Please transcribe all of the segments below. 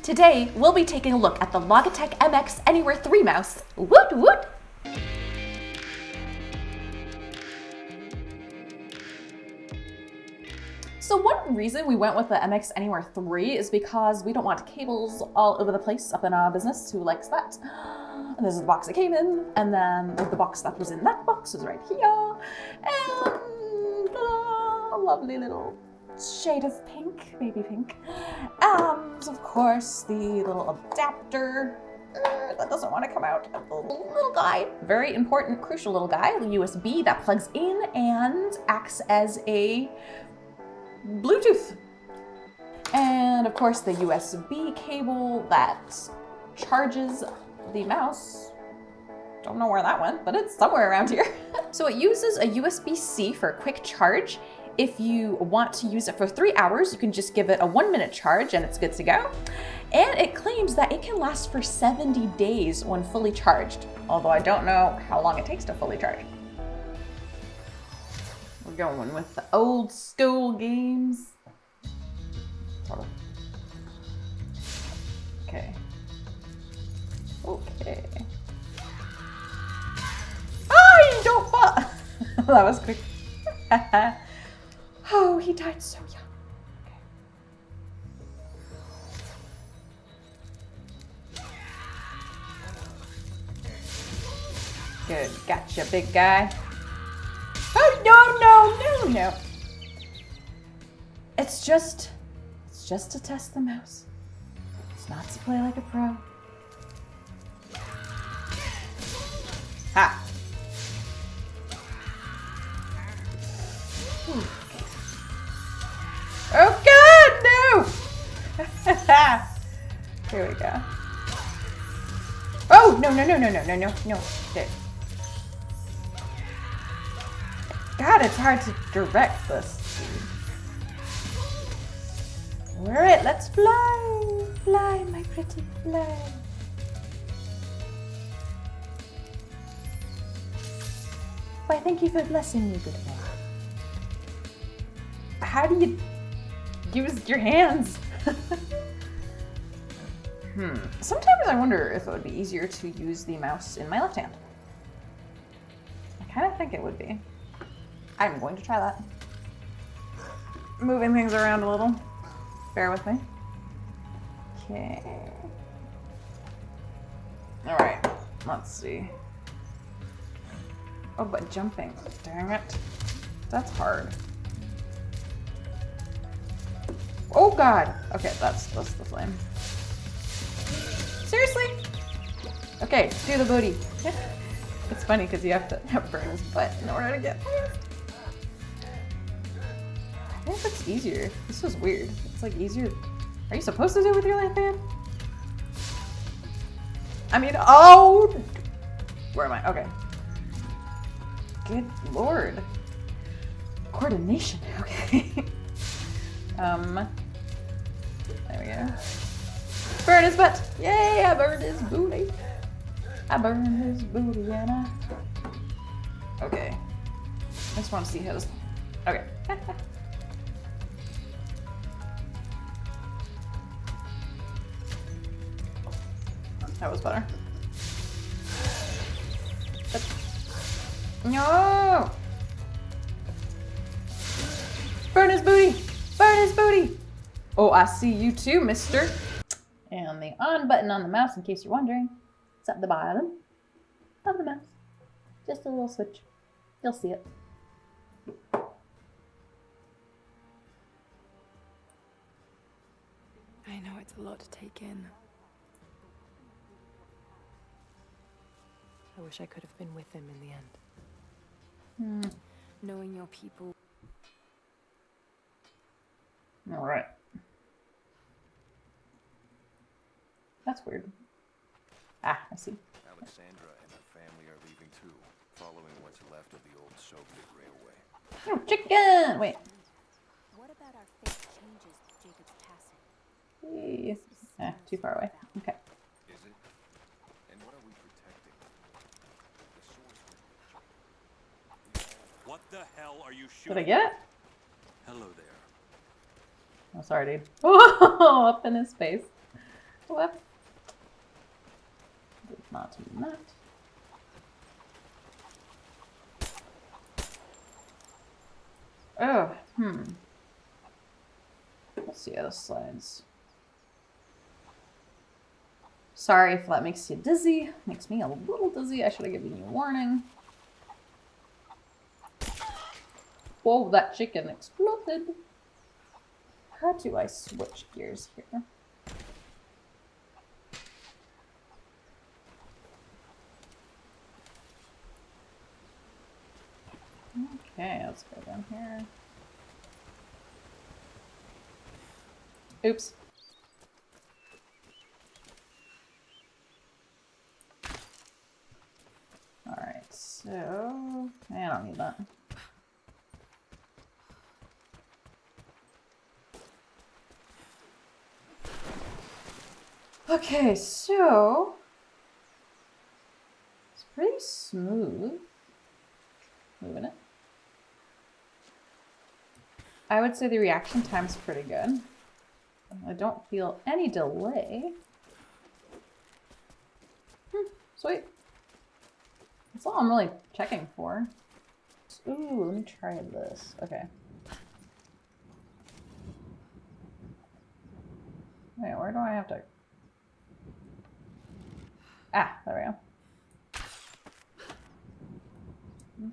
Today, we'll be taking a look at the Logitech MX Anywhere 3 mouse. Woot woot! So one reason we went with the MX Anywhere 3 is because we don't want cables all over the place up in our business. Who likes that? And this is the box it came in, and then the box that was in that box is right here, and a lovely little shade of pink, baby pink, and of course the little adapter that doesn't want to come out, the little guy, very important, crucial little guy, the USB that plugs in and acts as a Bluetooth, and of course the USB cable that charges the mouse. Don't know where that went, but it's somewhere around here. So it uses a USB-C for a quick charge. If you want to use it for 3 hours, you can just give it a 1-minute charge and it's good to go. And it claims that it can last for 70 days when fully charged, although I don't know how long it takes to fully charge. We're going with the old school games. Okay. Okay. Oh, you don't fall! That was quick. Oh, he died so young. Okay. Good, gotcha, big guy. Oh, no. It's just to test the mouse. It's not to play like a pro. Ha! Oh God, no! Here we go. Oh, no. Okay. God, it's hard to direct this. We're it, let's fly. Fly, my pretty fly. Why, thank you for blessing me, good boy. How do you use your hands? Sometimes I wonder if it would be easier to use the mouse in my left hand. I kind of think it would be. I'm going to try that. Moving things around a little. Bear with me. Okay. All right, let's see. Oh, but jumping, dang it. That's hard. Oh God. Okay, that's the flame. Seriously? Okay, do the booty. It's funny because you have to burn his butt in order to get this. I think it's easier. This was weird. It's like easier. Are you supposed to do it with your left hand? I mean, oh! Where am I? Okay. Good Lord. Coordination, okay. There we go. Burn his butt! Yay, I burned his booty. I burned his booty and I... Okay. I just want to see his... Okay. That was better. No! Burn his booty! Burn his booty! Oh, I see you too, mister. And the on button on the mouse, in case you're wondering, it's at the bottom of the mouse. Just a little switch. You'll see it. I know it's a lot to take in. I wish I could have been with him in the end. Knowing your people. All right. That's weird. Ah, I see. Alexandra and her family are leaving too, following what's left of the old Soviet railway. Oh, chicken! Wait. What about our fate changes with Jacob's passing? Yes. Ah, too far away. Okay. Is it? And what are we protecting? The source. What the hell are you Did I shooting? get it? Hello there. Oh, sorry, dude. Oh, up in his face. What? Did not mean that. Oh, Let's see how this slides. Sorry if that makes you dizzy. Makes me a little dizzy. I should have given you a warning. Whoa, that chicken exploded. How do I switch gears here? Okay, let's go down here. Oops. Alright, so... I don't need that. Okay, so... It's pretty smooth. Moving it. I would say the reaction time's pretty good. I don't feel any delay. Sweet. That's all I'm really checking for. Ooh, let me try this. Okay. Wait, where do I have to... Ah, there we go.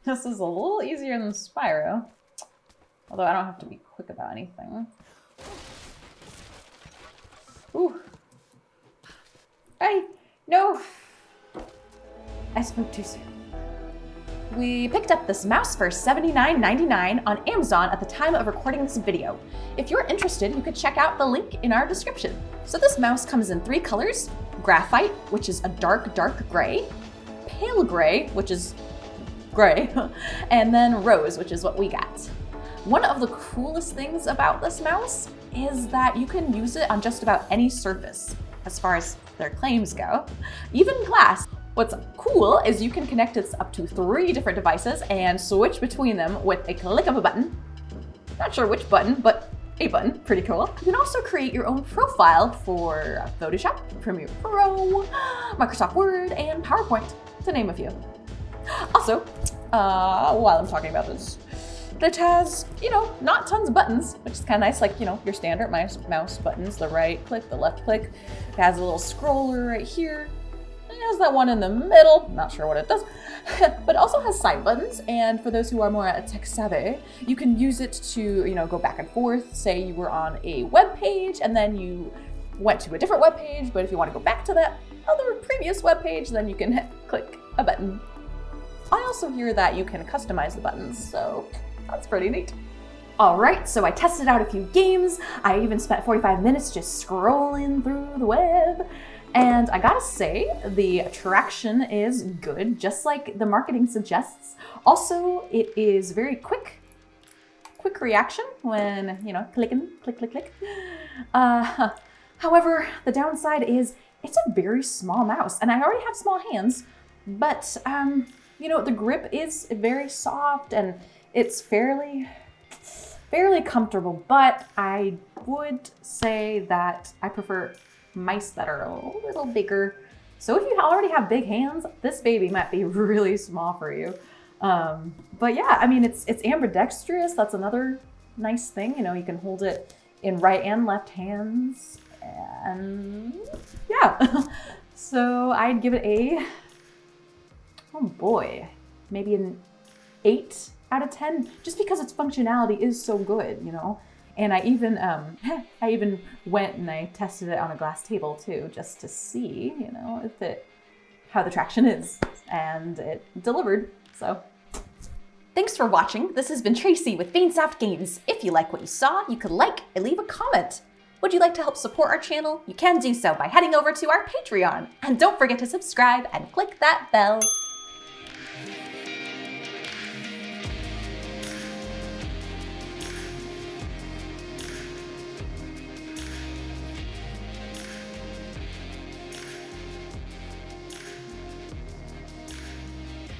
This is a little easier than Spyro. Although I don't have to be quick about anything. Ooh. Hey! No! I spoke too soon. We picked up this mouse for $79.99 on Amazon at the time of recording this video. If you're interested, you could check out the link in our description. So this mouse comes in 3 colors: graphite, which is a dark gray, pale gray, which is gray, and then rose, which is what we got. One of the coolest things about this mouse is that you can use it on just about any surface, as far as their claims go, even glass. What's cool is you can connect this up to 3 different devices and switch between them with a click of a button. Not sure which button, but a button. Pretty cool. You can also create your own profile for Photoshop, Premiere Pro, Microsoft Word, and PowerPoint, to name a few. Also, while I'm talking about this, it has, not tons of buttons, which is kind of nice, like, your standard mouse buttons, the right click, the left click. It has a little scroller right here. It has that one in the middle, not sure what it does, but it also has side buttons, and for those who are more tech savvy, you can use it to, go back and forth. Say you were on a web page and then you went to a different web page, but if you want to go back to that other previous web page, then you can click a button. I also hear that you can customize the buttons, so that's pretty neat. Alright, so I tested out a few games. I even spent 45 minutes just scrolling through the web. And I gotta say, the traction is good, just like the marketing suggests. Also, it is very quick reaction when, clicking, click. However, the downside is it's a very small mouse, and I already have small hands, but, the grip is very soft and it's fairly comfortable, but I would say that I prefer mice that are a little bigger. So if you already have big hands, this baby might be really small for you. But yeah, I mean, it's ambidextrous. That's another nice thing. You can hold it in right and left hands, and yeah. So I'd give it a, oh boy, maybe an 8 out of 10, just because its functionality is so good, And I even went and I tested it on a glass table too, just to see, how the traction is, and it delivered. So thanks for watching. This has been Tracy with VainSoftGames. If you like what you saw, you could like and leave a comment. Would you like to help support our channel? You can do so by heading over to our Patreon. And don't forget to subscribe and click that bell.